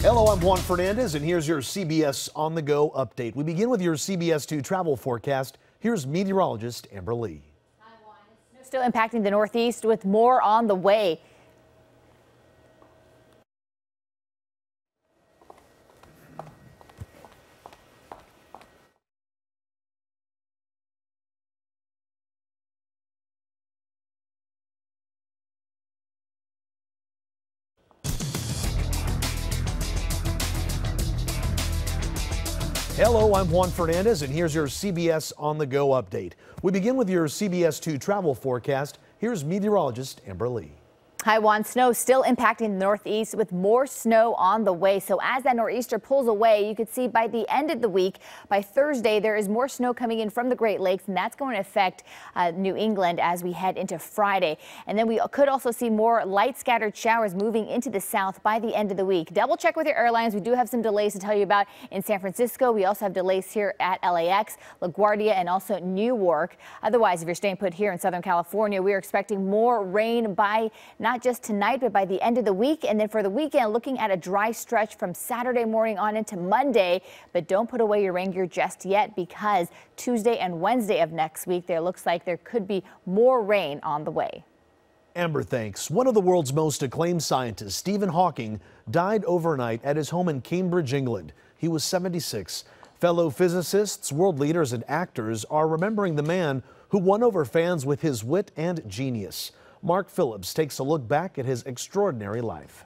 Hello, I'm Juan Fernandez, and here's your CBS On The Go update. We begin with your CBS 2 travel forecast. Here's meteorologist Amber Lee. Hi, Juan. Still impacting the Northeast with more on the way. Hello, I'm Juan Fernandez, and here's your CBS On The Go update. We begin with your CBS 2 travel forecast. Here's meteorologist Amber Lee. Hi, Juan. Snow still impacting the Northeast with more snow on the way. So as that nor'easter pulls away, you could see by the end of the week, by Thursday, there is more snow coming in from the Great Lakes, and that's going to affect New England as we head into Friday. And then we could also see more light scattered showers moving into the south by the end of the week. Double check with your airlines. We do have some delays to tell you about in San Francisco. We also have delays here at LAX, LaGuardia, and also Newark. Otherwise, if you're staying put here in Southern California, we are expecting more rain by not just tonight, but by the end of the week. And then for the weekend, looking at a dry stretch from Saturday morning on into Monday. But don't put away your rain gear just yet, because Tuesday and Wednesday of next week, there looks like there could be more rain on the way. Amber, thanks. One of the world's most acclaimed scientists, Stephen Hawking, died overnight at his home in Cambridge, England. He was 76. Fellow physicists, world leaders, and actors are remembering the man who won over fans with his wit and genius. Mark Phillips takes a look back at his extraordinary life.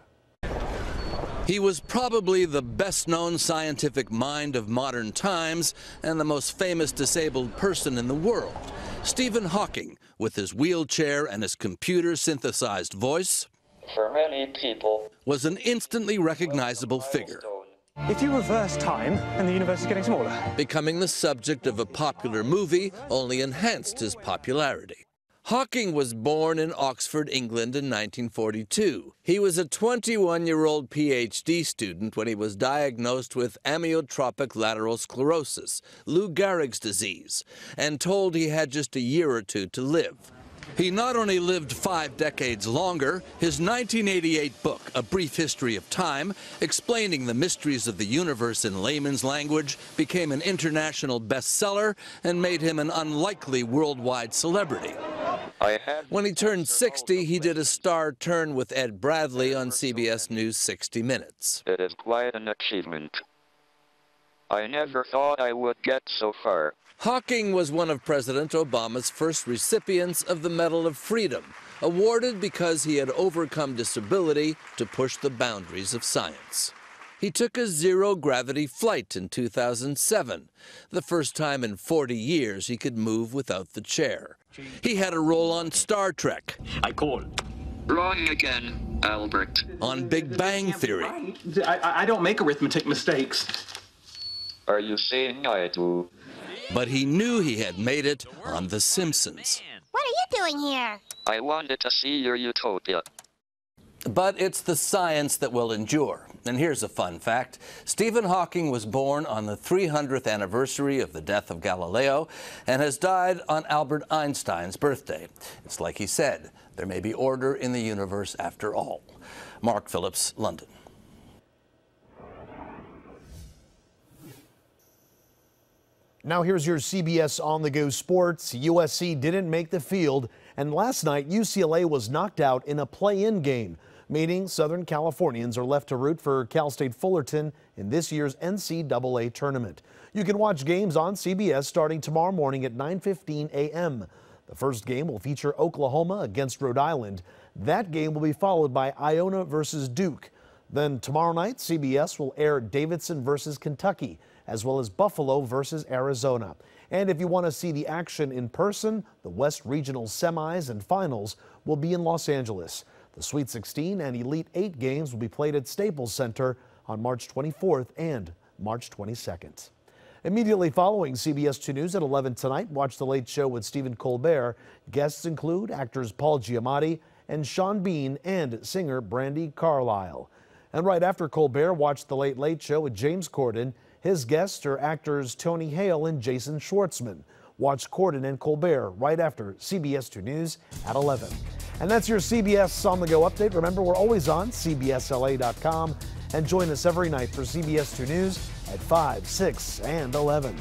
He was probably the best-known scientific mind of modern times and the most famous disabled person in the world. Stephen Hawking, with his wheelchair and his computer-synthesized voice, for many people, was an instantly recognizable figure. If you reverse time, and the universe is getting smaller. Becoming the subject of a popular movie only enhanced his popularity. Hawking was born in Oxford, England in 1942. He was a 21-year-old PhD student when he was diagnosed with amyotrophic lateral sclerosis, Lou Gehrig's disease, and told he had just a year or two to live. He not only lived 5 decades longer, his 1988 book, A Brief History of Time, explaining the mysteries of the universe in layman's language, became an international bestseller and made him an unlikely worldwide celebrity. When he turned 60, he did a star turn with Ed Bradley on CBS News 60 Minutes. It is quite an achievement. I never thought I would get so far. Hawking was one of President Obama's first recipients of the Medal of Freedom, awarded because he had overcome disability to push the boundaries of science. He took a zero-gravity flight in 2007, the first time in 40 years he could move without the chair. He had a role on Star Trek. I call. Wrong again, Albert. On Big Bang Theory. I don't make arithmetic mistakes. Are you saying I do? But he knew he had made it on The Simpsons. What are you doing here? I wanted to see your utopia. But it's the science that will endure. And here's a fun fact. Stephen Hawking was born on the 300th anniversary of the death of Galileo and has died on Albert Einstein's birthday. It's like he said, there may be order in the universe after all. Mark Phillips, London. Now here's your CBS On The Go sports. USC didn't make the field, and last night UCLA was knocked out in a play-in game, meaning Southern Californians are left to root for Cal State Fullerton in this year's NCAA tournament. You can watch games on CBS starting tomorrow morning at 9:15 a.m. The first game will feature Oklahoma against Rhode Island. That game will be followed by Iona versus Duke. Then tomorrow night, CBS will air Davidson versus Kentucky, as well as Buffalo versus Arizona. And if you want to see the action in person, the West Regional semis and finals will be in Los Angeles. The Sweet 16 and Elite 8 games will be played at Staples Center on March 24th and March 22nd. Immediately following CBS 2 News at 11 tonight, watch The Late Show with Stephen Colbert. Guests include actors Paul Giamatti and Sean Bean and singer Brandi Carlile. And right after Colbert, watch The Late Late Show with James Corden. His guests are actors Tony Hale and Jason Schwartzman. Watch Corden and Colbert right after CBS 2 News at 11. And that's your CBS On The Go update. Remember, we're always on CBSLA.com and join us every night for CBS 2 News at 5, 6, and 11.